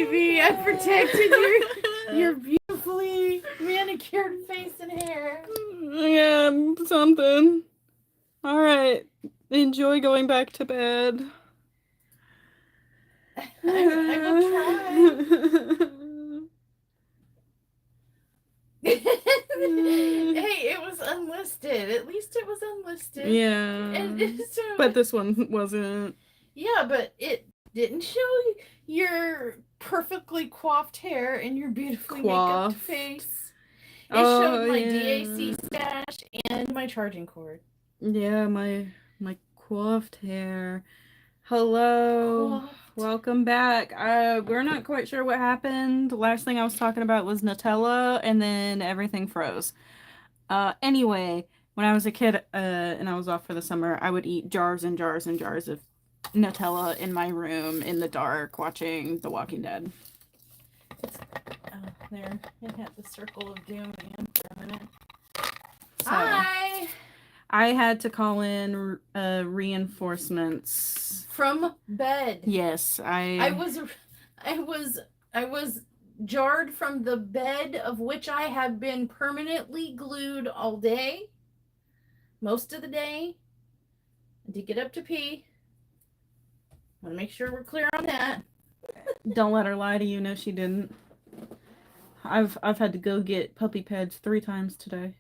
baby. I protected your beautifully manicured face and hair. Yeah, something. All right. Enjoy going back to bed. I will try. Hey, it was unlisted. At least it was unlisted. Yeah. But this one wasn't. Yeah, but it didn't show your perfectly coiffed hair and your beautifully make-up face. It showed my DAC stash and my charging cord. Yeah, my coiffed hair. Hello. Welcome back. We're not quite sure what happened. The last thing I was talking about was Nutella, and then everything froze. Anyway, when I was a kid, and I was off for the summer, I would eat jars and jars and jars of Nutella in my room in the dark, watching The Walking Dead. There, it had the circle of doom again for a minute. So, Hi! I had to call in reinforcements From bed. Yes, I was jarred from the bed of which I have been permanently glued all day. Most of the day. I did get up to pee. Want to make sure we're clear on that. Don't let her lie to you. No, she didn't. I've had to go get puppy pads 3 times today.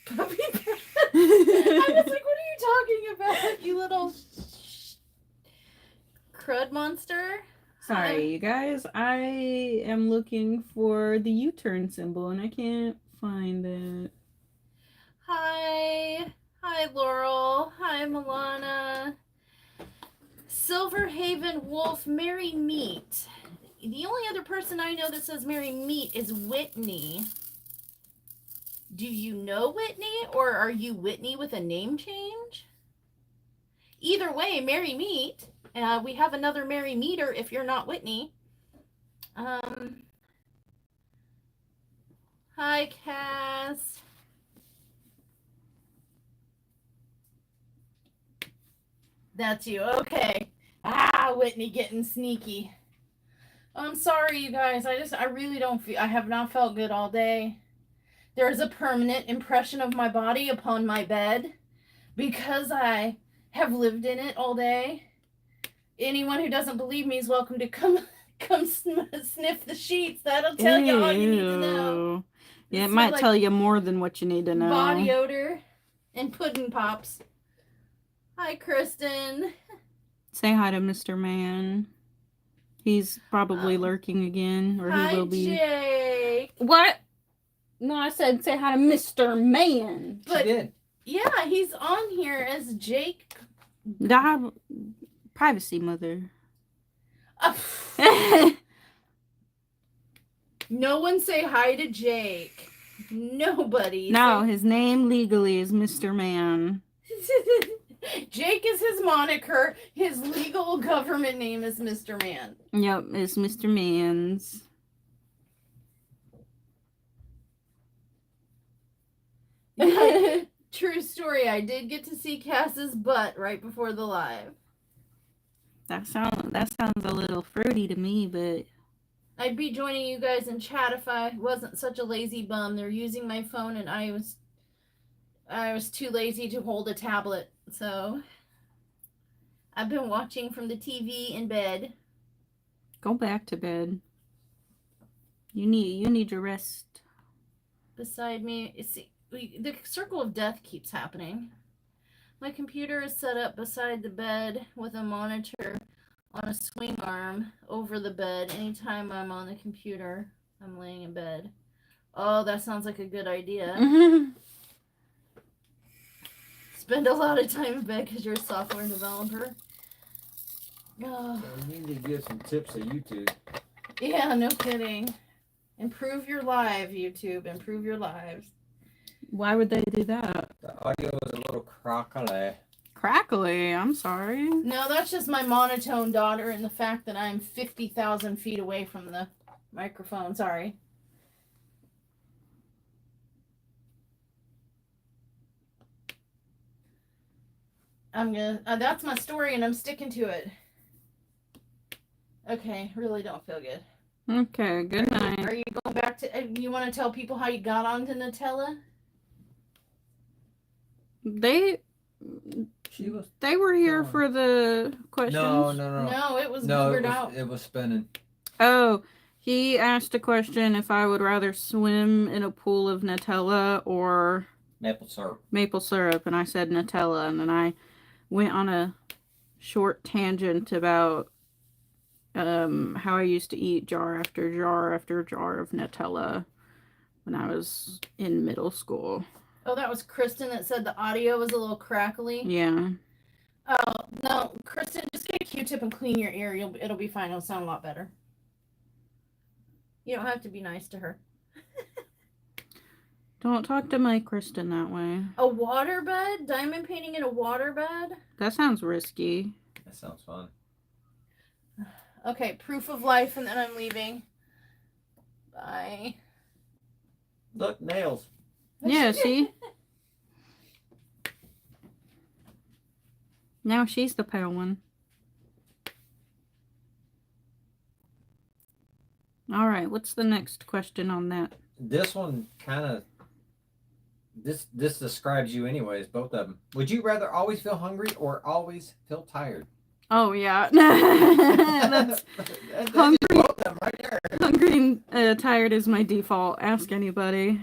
Puppy pads? I was like, what are you talking about, you little crud monster? Sorry, you guys. I am looking for the U-turn symbol and I can't find it. Hi. Hi, Laurel. Hi, Milana. Silverhaven Wolf, Merry Meat. The only other person I know that says Merry Meat is Whitney. Do you know Whitney, or are you Whitney with a name change? Either way, Merry Meat. We have another Merry Meater if you're not Whitney. Hi, Cass. That's you. Okay. Whitney getting sneaky. I'm sorry, you guys. I really don't feel, I have not felt good all day. There is a permanent impression of my body upon my bed because I have lived in it all day. Anyone who doesn't believe me is welcome to come sniff the sheets. That'll tell you all you need to know. Yeah, it might tell you more than what you need to know. Body odor and pudding pops. Hi, Kristen. Say hi to Mr. Man. He's probably lurking again, or he will be. Hi, Jake. What? No, I said say hi to Mr. Man. But, she did. Yeah, he's on here as Jake. Privacy, mother. No one say hi to Jake. Nobody. No, his name legally is Mr. Man. Jake is his moniker. His legal government name is Mr. Man. Yep, it's Mr. Man's. True story. I did get to see Cass's butt right before the live. That sounds a little fruity to me, but I'd be joining you guys in chat if I wasn't such a lazy bum. They're using my phone and I was too lazy to hold a tablet. So I've been watching from the TV in bed. Go back to bed. You need your rest. Beside me, the circle of death keeps happening. My computer is set up beside the bed with a monitor on a swing arm over the bed. Anytime I'm on the computer, I'm laying in bed. Oh, that sounds like a good idea. Spend a lot of time in bed because you're a software developer. Oh. So you need to give some tips to YouTube. Yeah, no kidding. Improve your live, YouTube. Improve your lives. Why would they do that? The audio is a little crackly. Crackly? I'm sorry. No, that's just my monotone daughter and the fact that I'm 50,000 feet away from the microphone. Sorry. That's my story and I'm sticking to it. Okay, really don't feel good. Okay, good night. Are you going back to? You want to tell people how you got onto Nutella? They were here gone. for the questions. No, it was boogered out. It was spinning. Oh, he asked a question if I would rather swim in a pool of Nutella or Maple syrup. Maple syrup, and I said Nutella, and then I went on a short tangent about how I used to eat jar after jar after jar of Nutella when I was in middle school. Oh, that was Kristen that said the audio was a little crackly. Yeah. Oh no, Kristen, just get a Q-tip and clean your ear. It'll be fine. It'll sound a lot better. You don't have to be nice to her. Don't talk to my Kristen that way. A waterbed? Diamond painting in a waterbed? That sounds risky. That sounds fun. Okay, proof of life, and then I'm leaving. Bye. Look, nails. Yeah, see? Now she's the pale one. All right, what's the next question on that? This one kind of this describes you anyways, both of them. Would you rather always feel hungry or always feel tired? Oh yeah. That's hungry. Both of them right there. Hungry and tired is my default. Ask anybody.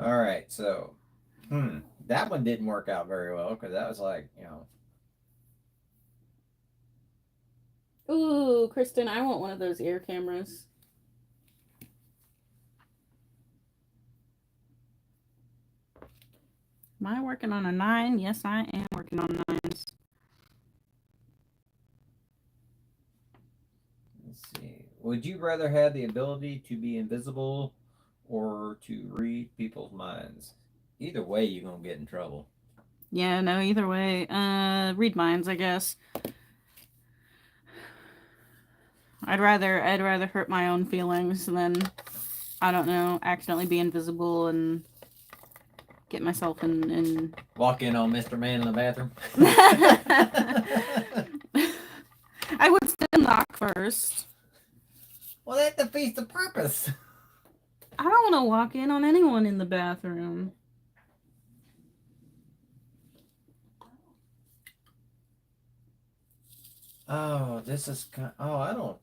All right, so that one didn't work out very well because that was like, Ooh, Kristen, I want one of those ear cameras. Am I working on a 9? Yes, I am working on 9s. let's see. Would you rather have the ability to be invisible or to read people's minds? Either way, you're gonna get in trouble. Yeah, no, either way. Read minds, I guess. I'd rather hurt my own feelings than, I don't know, accidentally be invisible and get myself in Walk in on Mr. Man in the bathroom. I would still knock first. Well, that defeats the purpose. I don't want to walk in on anyone in the bathroom. Oh, this is kind. Oh, I don't.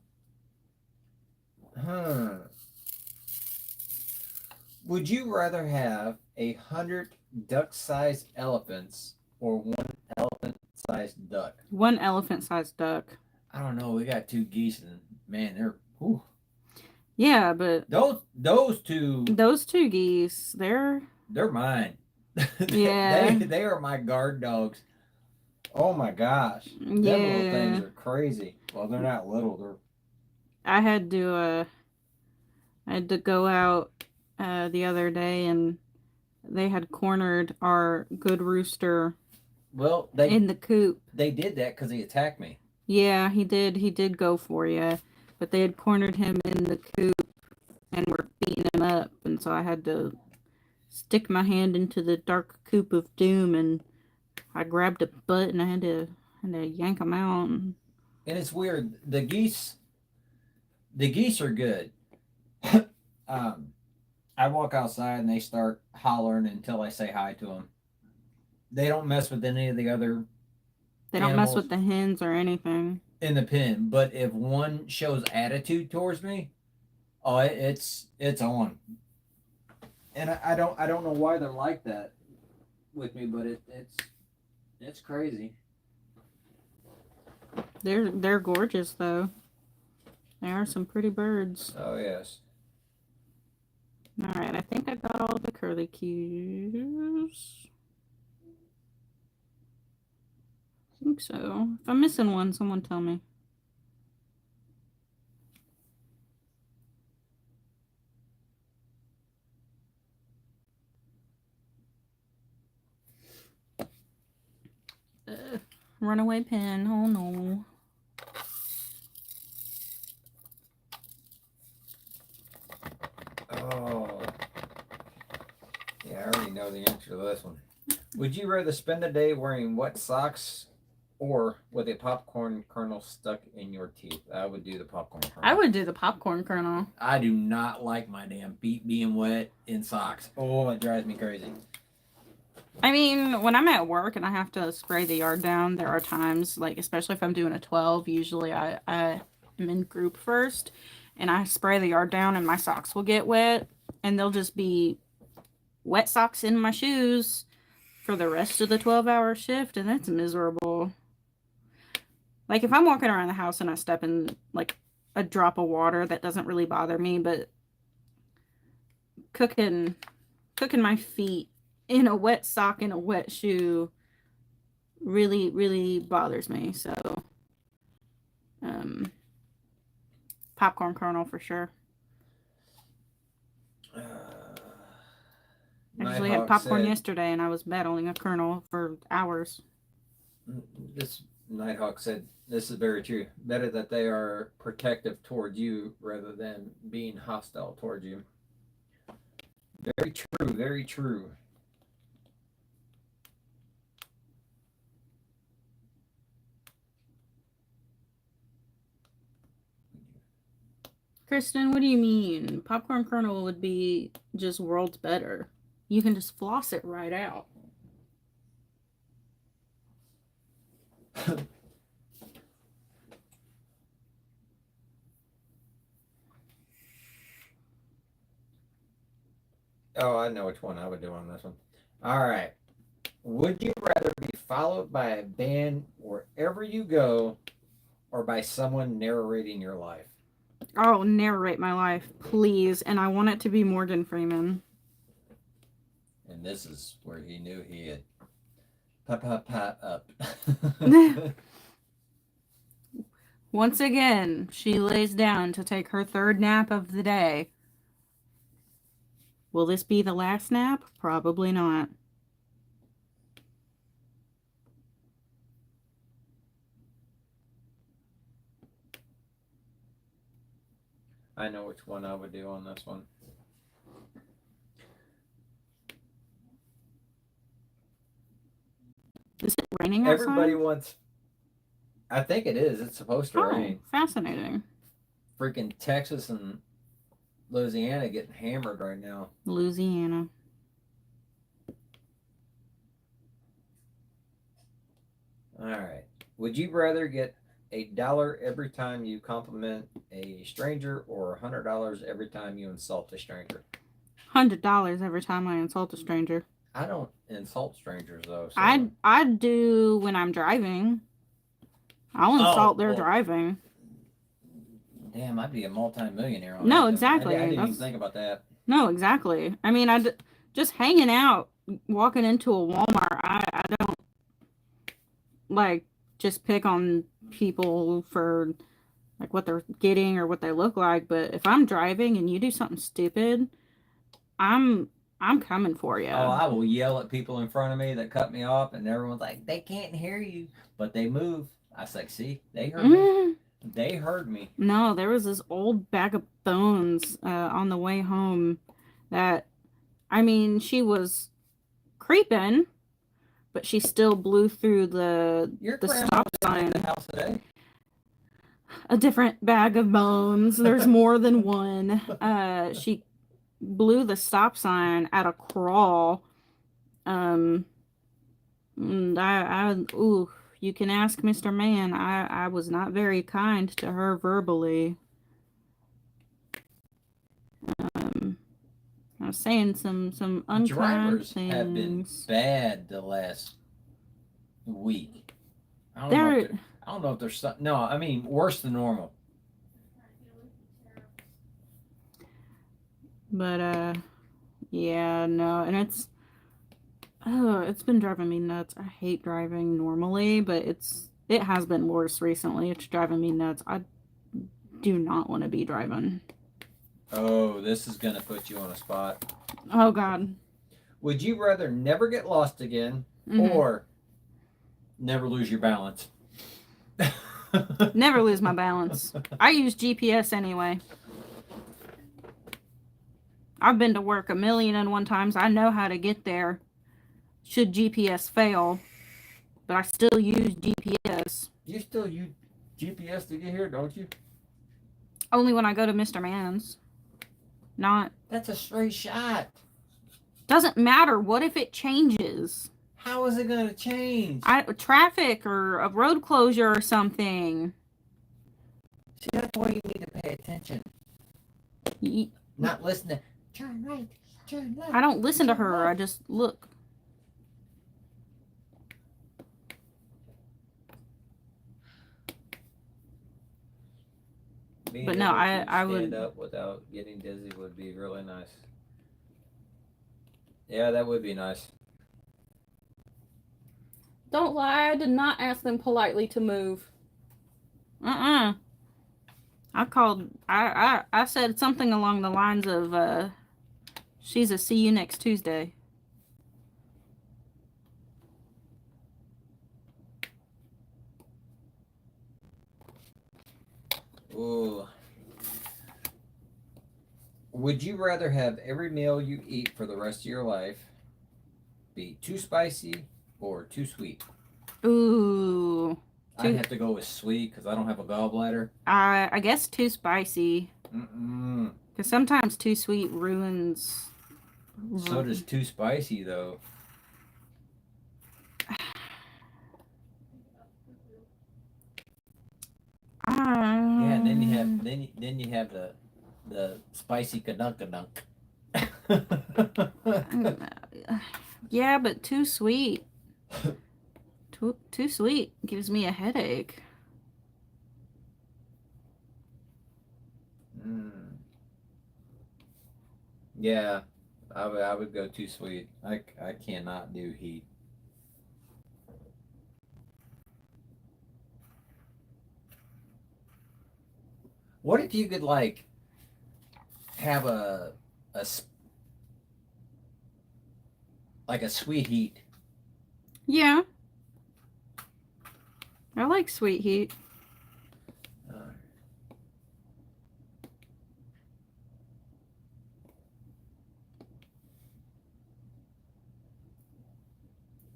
Would you rather have 100 duck-sized elephants or one elephant-sized duck? One elephant-sized duck. I don't know. We got 2 geese, and man, they're. Whew. Yeah, but those two. Those 2 geese, they're mine. Yeah. they are my guard dogs. Oh my gosh. Them Yeah. little things are crazy. Well, they're not little. They're. I had to go out the other day, and they had cornered our good rooster Well, in the coop. They did that because he attacked me. Yeah, he did. He did go for you, but they had cornered him in the coop and were beating him up, and so I had to stick my hand into the dark coop of doom, and I grabbed a butt, and I had to yank him out. And it's weird. The geese are good. I walk outside and they start hollering until I say hi to them. They don't mess with any of the other. They don't mess with the hens or anything in the pen. But if one shows attitude towards me, oh, it's on. And I don't know why they're like that with me, but it's crazy. They're gorgeous though. They are some pretty birds. Oh yes. All right, I think I got all the curly cues. I think so. If I'm missing one, someone tell me. Runaway pen. Oh no. Oh. Yeah, I already know the answer to this one. Would you rather spend a day wearing wet socks or with a popcorn kernel stuck in your teeth? I would do the popcorn kernel. I would do the popcorn kernel. I do not like my damn feet being wet in socks. Oh, it drives me crazy. I mean, when I'm at work and I have to spray the yard down, there are times, like, especially if I'm doing a 12, usually I am in group first, and I spray the yard down and my socks will get wet, and they'll just be wet socks in my shoes for the rest of the 12-hour shift, and that's miserable. Like, if I'm walking around the house and I step in, like, a drop of water, that doesn't really bother me, but cooking my feet in a wet sock in a wet shoe really, really bothers me. So, popcorn kernel for sure. I actually had popcorn yesterday, and I was battling a kernel for hours. This Nighthawk said, this is very true. Better that they are protective towards you rather than being hostile towards you. Very true, very true. Kristen, what do you mean? Popcorn kernel would be just worlds better. You can just floss it right out. Oh, I know which one I would do on this one. All right. Would you rather be followed by a band wherever you go or by someone narrating your life? Oh, narrate my life, please. And I want it to be Morgan Freeman. And this is where he knew he had pop up. Once again, she lays down to take her third nap of the day. Will this be the last nap? Probably not. I know which one I would do on this one. Is it raining outside? Everybody wants... I think it is. It's supposed to rain. Fascinating. Freaking Texas and Louisiana getting hammered right now. Louisiana. All right. Would you rather get $1 every time you compliment a stranger or $100 every time you insult a stranger? $100 every time I insult a stranger. I don't insult strangers though. So. I do when I'm driving. I'll insult their driving. Damn, I'd be a multi-millionaire on No, that. exactly. I didn't even think about that. No, exactly. I mean, just hanging out, walking into a Walmart, I don't, like, just pick on people for, like, what they're getting or what they look like. But if I'm driving and you do something stupid, I'm coming for you. Oh, I will yell at people in front of me that cut me off, and everyone's like, they can't hear you, but they move. I was like, see, they heard me. They heard me. No, there was this old bag of bones on the way home that, I mean, she was creeping, but she still blew through the stop sign. The house today? A different bag of bones. There's more than one. She blew the stop sign at a crawl. Ooh. You can ask Mr. Man. I was not very kind to her verbally. I was saying some unkind Drivers things. have been bad the last week. I don't know if there's something. No, I mean worse than normal. But yeah, no, and it's been driving me nuts. I hate driving normally, but it has been worse recently. It's driving me nuts. I do not want to be driving. Oh, this is gonna put you on a spot. Oh God. Would you rather never get lost again or never lose your balance? Never lose my balance. I use GPS anyway. I've been to work 1,000,001 times. I know how to get there. should GPS fail. But I still use GPS. You still use GPS to get here, don't you? Only when I go to Mr. Man's. Not. That's a straight shot. Doesn't matter. What if it changes? How is it gonna change? Traffic or a road closure or something. See, that's why you need to pay attention. Not listen to turn right, turn left. I don't listen to her. I just look. But no, I would stand up without getting dizzy would be really nice. Yeah, that would be nice. Don't lie. I did not ask them politely to move. I called. I said something along the lines of, she's a see you next Tuesday. Ooh. Would you rather have every meal you eat for the rest of your life be too spicy or too sweet? Ooh. I'd have to go with sweet because I don't have a gallbladder. I guess too spicy. Because sometimes too sweet ruins. So does too spicy though. Yeah, and then you have the spicy kadunk. Yeah, but too sweet. Too sweet gives me a headache. Yeah, I would go too sweet. I cannot do heat. What if you could like have a sweet heat? Yeah. I like sweet heat.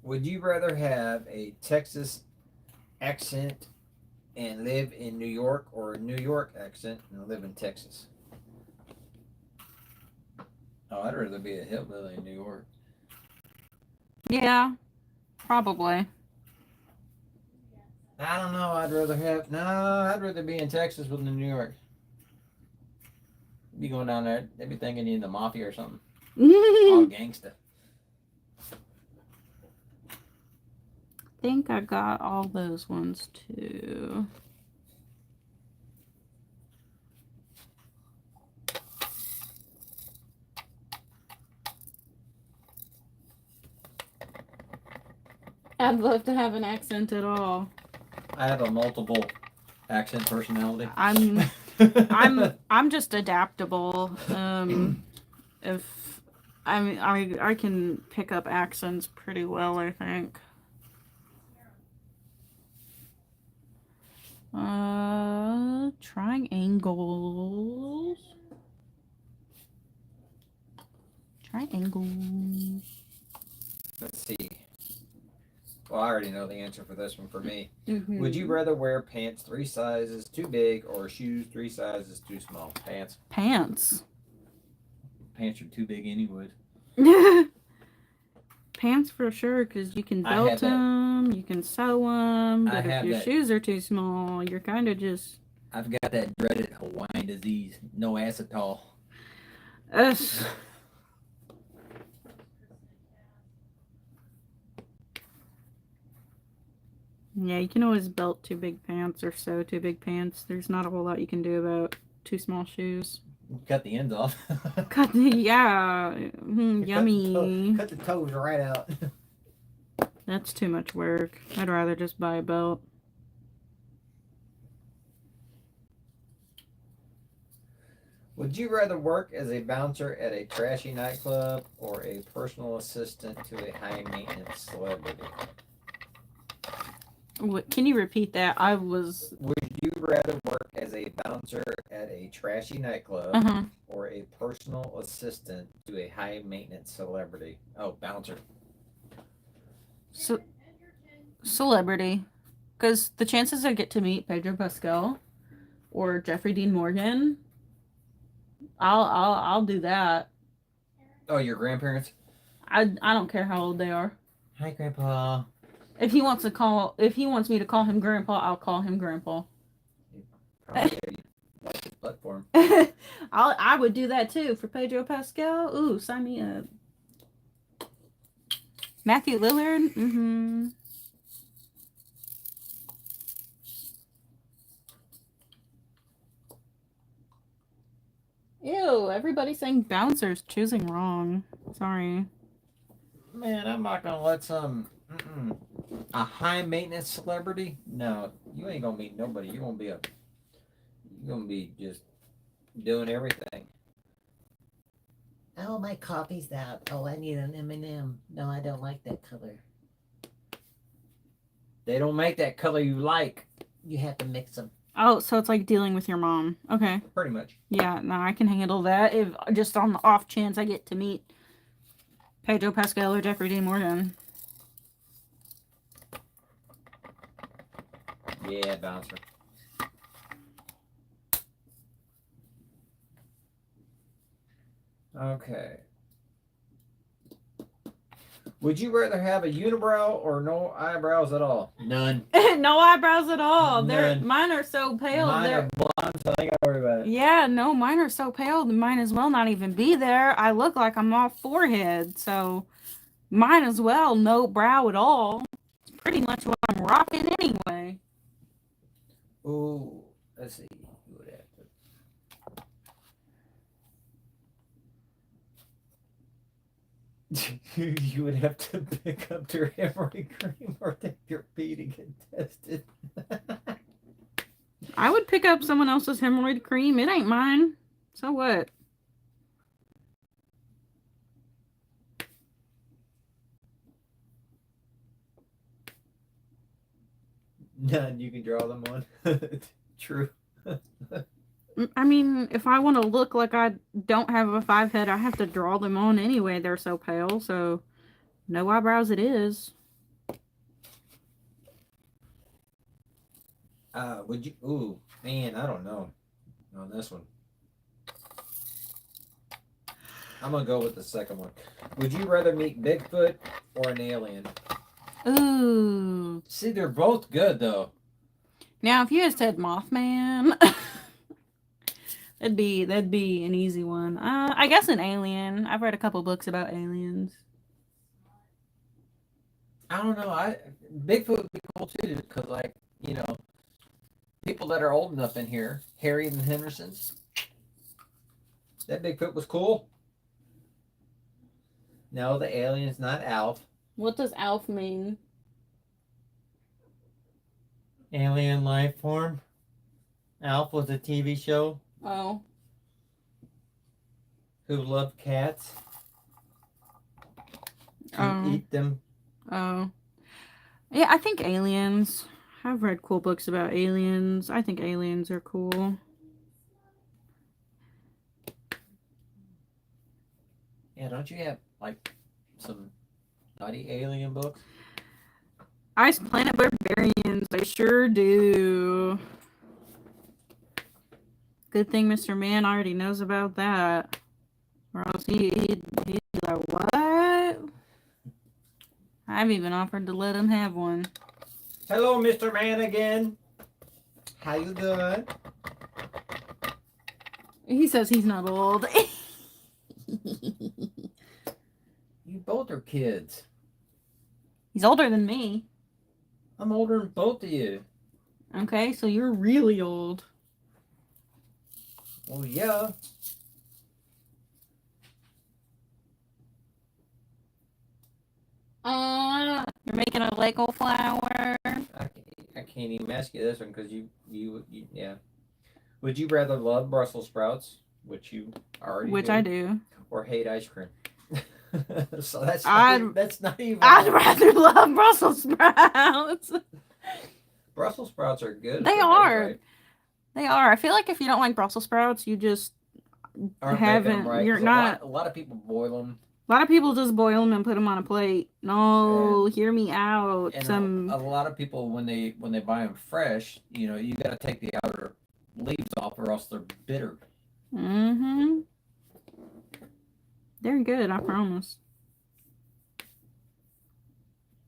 Would you rather have a Texas accent and live in New York or a New York accent and live in Texas? Oh, I'd rather be a hillbilly in New York. Yeah, probably. I don't know. I'd rather be in Texas than in New York. Be going down there, they'd be thinking you're in the mafia or something. All gangsta. I think I got all those ones too. I'd love to have an accent at all. I have a multiple accent personality. I'm just adaptable. If I can pick up accents pretty well, I think. Triangles. Let's see. Well, I already know the answer for this one for me. Mm-hmm. Would you rather wear pants 3 sizes too big or shoes 3 sizes too small? Pants. Pants. Pants are too big anyway. Pants for sure, because you can belt them, you can sew them, but if your shoes are too small, you're kind of just... I've got that dreaded Hawaiian disease, no acetol. Yeah, you can always belt too big pants or sew too big pants. There's not a whole lot you can do about too small shoes. Cut the ends off. Yummy. Cut the toes right out. That's too much work. I'd rather just buy a belt. Would you rather work as a bouncer at a trashy nightclub or a personal assistant to a high-maintenance celebrity? Can you repeat that? Would you rather work as a bouncer at a trashy nightclub or a personal assistant to a high-maintenance celebrity? Oh, bouncer. So, celebrity. Because the chances I get to meet Pedro Pascal or Jeffrey Dean Morgan, I'll do that. Oh, your grandparents? I don't care how old they are. Hi, Grandpa. If he wants me to call him Grandpa, I'll call him Grandpa. Like his butt for him. I would do that too for Pedro Pascal. Ooh, sign me up. Matthew Lillard. Mm-hmm. Ew, everybody's saying bouncers choosing wrong. Sorry. Man, I'm not gonna let some a high maintenance celebrity. No, you ain't gonna meet nobody. You're gonna be just doing everything. Oh, my coffee's out. Oh, I need an M&M. No, I don't like that color. They don't make that color you like. You have to mix them. Oh, so it's like dealing with your mom. Okay. Pretty much. Yeah, no, I can handle that if just on the off chance I get to meet Pedro Pascal or Jeffrey Dean Morgan. Yeah, bouncer. Okay. Would you rather have a unibrow or no eyebrows at all? None. No eyebrows at all. None. Mine are so pale. Mine are blonde, so I ain't gotta worry about it. Yeah, no, mine are so pale. That Mine as well not even be there. I look like I'm all forehead, so mine as well. No brow at all. It's pretty much what I'm rocking anyway. Ooh, let's see. You would have to. You would have to pick up your hemorrhoid cream or take your pee to get tested. I would pick up someone else's hemorrhoid cream. It ain't mine. So what? None. You can draw them on. True. I mean, if I want to look like I don't have a 5 head, I have to draw them on anyway. They're so pale, so no eyebrows it is. Would you? Ooh, man, I don't know on this one. I'm gonna go with the second one. Would you rather meet Bigfoot or an alien? Ooh. See, they're both good though. Now, if you had said Mothman, that'd be an easy one. I guess an alien. I've read a couple books about aliens. I don't know. Bigfoot would be cool too, because like people that are old enough in here, Harry and the Hendersons. That Bigfoot was cool. No, the alien's not Alf. What does Alf mean? Alien life form. Alf was a TV show. Oh. Who loved cats. To eat them. Oh. Yeah, I think aliens. I've read cool books about aliens. I think aliens are cool. Yeah, don't you have like some naughty alien books? Ice Planet Barbarians. I sure do. Good thing Mr. Man already knows about that. Or else he'd be like, what? I've even offered to let him have one. Hello, Mr. Man again. How you doing? He says he's not old. You both are kids. He's older than me. I'm older than both of you. Okay, so you're really old. Well, yeah. You're making a Lego flower. I can't even ask you this one because you yeah. Would you rather love Brussels sprouts, which you already Which do, I do. or hate ice cream? So that's not even. I'd rather love Brussels sprouts. Brussels sprouts are good. They are. Right. They are. I feel like if you don't like Brussels sprouts, you just aren't haven't. Right, you're not. A lot of people boil them. A lot of people just boil them and put them on a plate. No, hear me out. And a lot of people when they buy them fresh, you know, you got to take the outer leaves off or else they're bitter. Mm-hmm. They're good, I promise.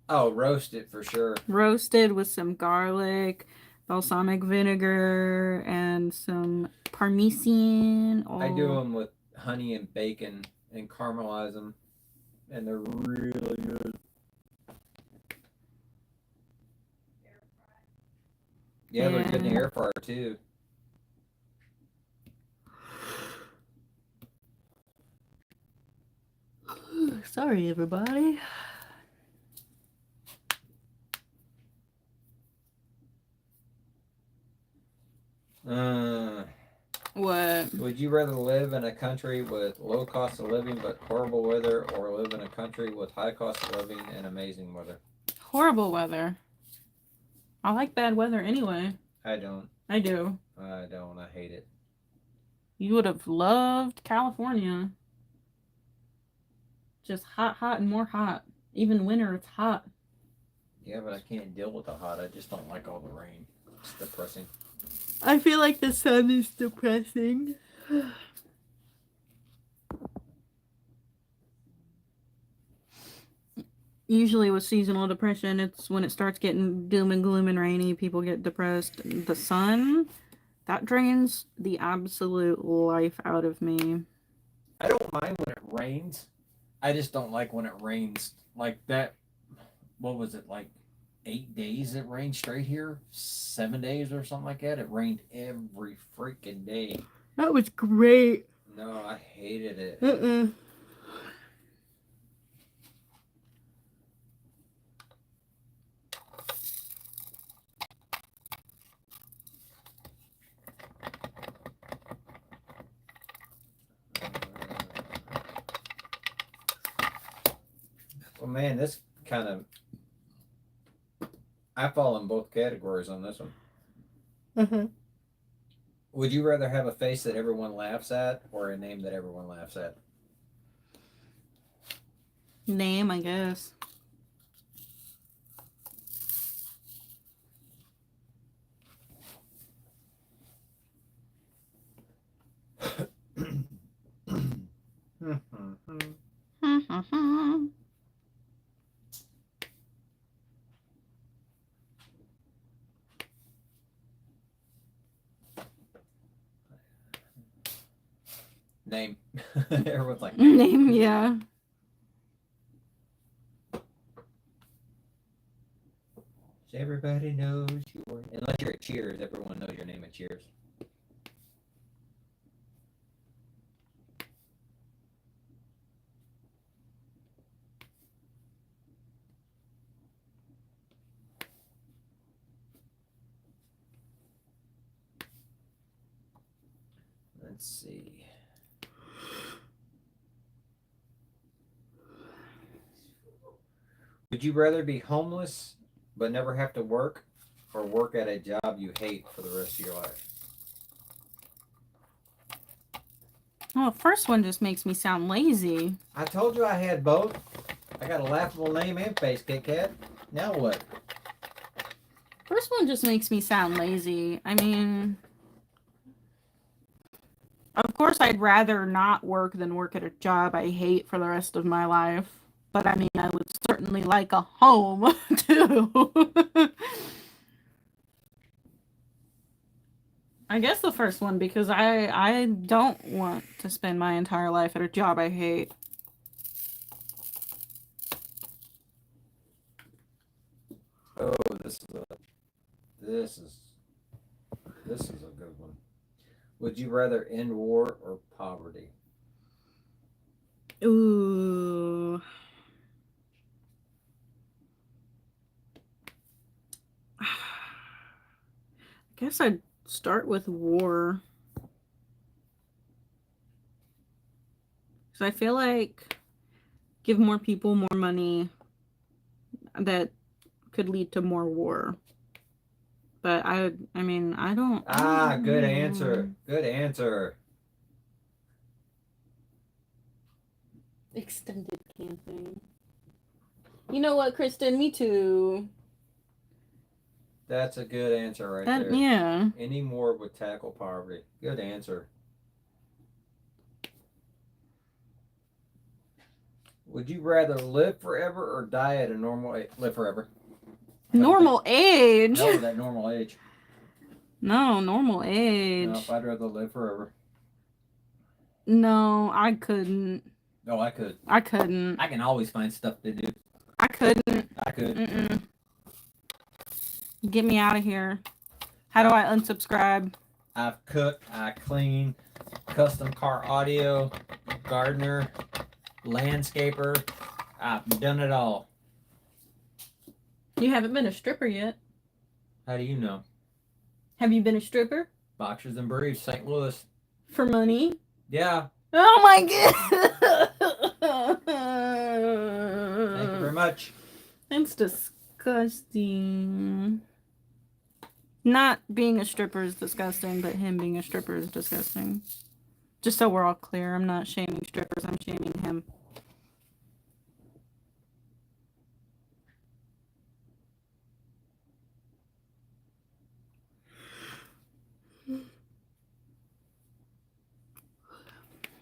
Oh, roasted for sure. Roasted with some garlic, balsamic vinegar, and some parmesan. Oh. I do them with honey and bacon and caramelize them, and they're really good. Yeah, they're good in the air fryer too. Sorry, everybody. What? Would you rather live in a country with low cost of living but horrible weather, or live in a country with high cost of living and amazing weather? Horrible weather. I like bad weather anyway. I don't. I do. I don't. I hate it. You would have loved California. Just hot, hot, and more hot. Even winter, it's hot. Yeah, but I can't deal with the hot. I just don't like all the rain. It's depressing. I feel like the sun is depressing. Usually with seasonal depression, it's when it starts getting doom and gloom and rainy, people get depressed. The sun, that drains the absolute life out of me. I don't mind when it rains. I just don't like when it rains like that. What was it, like 8 days it rained straight here? 7 days or something like that? It rained every freaking day. That was great. No, I hated it. Well, man, this kind of... I fall in both categories on this one. Would you rather have a face that everyone laughs at or a name that everyone laughs at? Name, I guess. Name. Everyone's like, Name, yeah. everybody knows your... Unless you're at Cheers, everyone knows your name at Cheers. Let's see. Would you rather be homeless but never have to work, or work at a job you hate for the rest of your life? Well, the first one just makes me sound lazy. I told you I had both. I got a laughable name and face, Kit Kat. Now what? First one just makes me sound lazy. I mean, of course I'd rather not work than work at a job I hate for the rest of my life. But I mean, I would certainly like a home, too. I guess the first one, because I don't want to spend my entire life at a job I hate. Oh, this is a good one. Would you rather end war or poverty? Ooh. I guess I'd start with war. So I feel like give more people more money, that could lead to more war. But I mean, I don't. Good answer. Good answer. Extended camping. You know what, Kristen? Me too. That's a good answer right That, there. yeah. Any more would tackle poverty. Good answer. Would you rather live forever or die at a normal age? Live forever. Normal age? No, that normal age. No, normal age. No, I'd rather live forever. No, I couldn't. No, I could. I couldn't. I can always find stuff to do. I couldn't. I could. Mm-mm. Get me out of here. How do I unsubscribe? I've cooked, I clean, custom car audio, gardener, landscaper. I've done it all. You haven't been a stripper yet. How do you know? Have you been a stripper? Boxers and Briefs, St. Louis. For money? Yeah. Oh my god! Thank you very much. It's disgusting. Not being a stripper is disgusting, but him being a stripper is disgusting. Just so we're all clear, I'm not shaming strippers, I'm shaming him.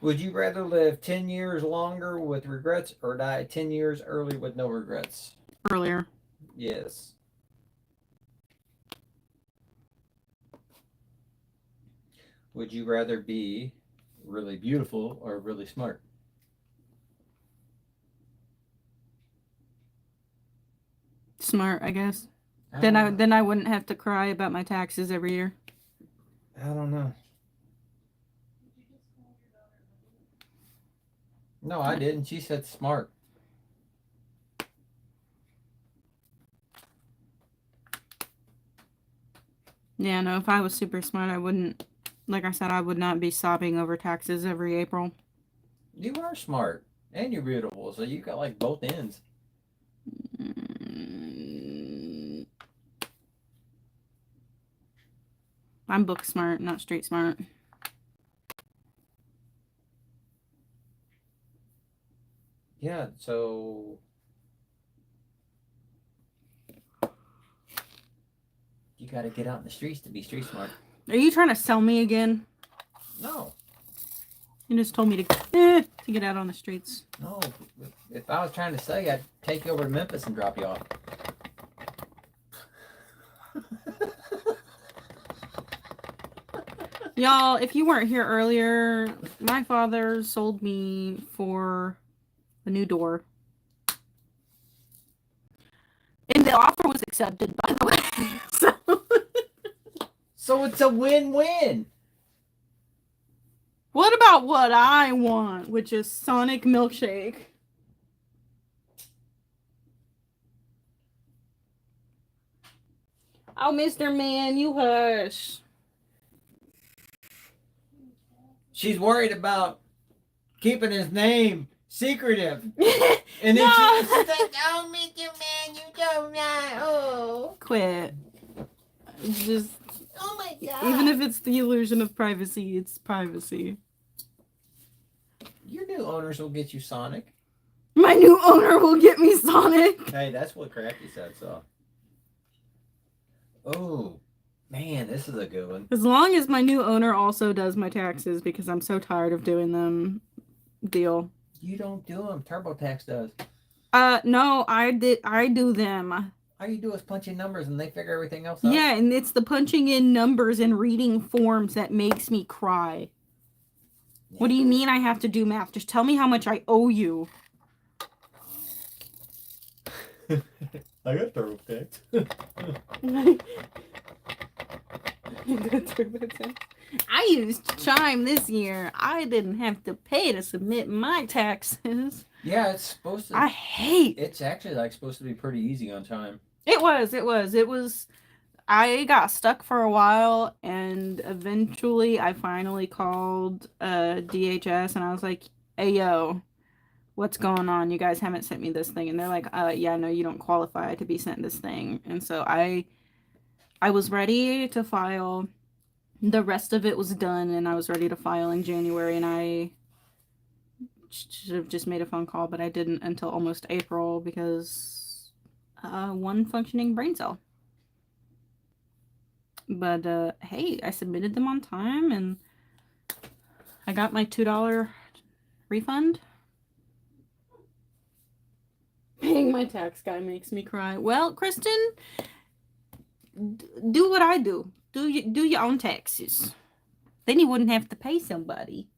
Would you rather live 10 years longer with regrets or die 10 years early with no regrets? Earlier. Yes. Would you rather be really beautiful or really smart? Smart, I guess. Then I wouldn't have to cry about my taxes every year. I don't know. No, I didn't. She said smart. Yeah, no, if I was super smart, I wouldn't, like I said, I would not be sobbing over taxes every April. You are smart. And you're beautiful, so you got like both ends. I'm book smart, not street smart. Yeah, so you got to get out in the streets to be street smart. Are you trying to sell me again? No, You just told me to get out on the streets. no. If I was trying to sell you, I'd take you over to Memphis and drop you off. Y'all, if you weren't here earlier, my father sold me for a new door. And the offer was accepted, by the way. So it's a win-win. What about what I want, which is Sonic Milkshake? Oh, Mr. Man, you hush. She's worried about keeping his name secretive. And then No. she's like, oh, Mr. Man, you don't know. Quit. It's just, Oh my god. even if it's the illusion of privacy, it's privacy. Your new owners will get you Sonic. My new owner will get me Sonic. Hey, that's what Crafty said, so. Oh, man, this is a good one. As long as my new owner also does my taxes, because I'm so tired of doing them. Deal. You don't do them. TurboTax does. No, I do them. All you do is punch in numbers and they figure everything else out. Yeah, and it's the punching in numbers and reading forms that makes me cry. What do you mean I have to do math? Just tell me how much I owe you. I got TurboTax. I used Chime this year. I didn't have to pay to submit my taxes. Yeah, it's supposed to. I hate. It's actually like supposed to be pretty easy on time. It was. I got stuck for a while, and eventually I finally called DHS, and I was like, hey, yo, what's going on? You guys haven't sent me this thing. And they're like, yeah, no, you don't qualify to be sent this thing. And so I was ready to file. The rest of it was done, and I was ready to file in January, and I should have just made a phone call, but I didn't until almost April because one functioning brain cell. But hey, I submitted them on time and I got my $2 refund. Paying my tax guy makes me cry. Well, Kristen, do what I do. Do your own taxes. Then you wouldn't have to pay somebody.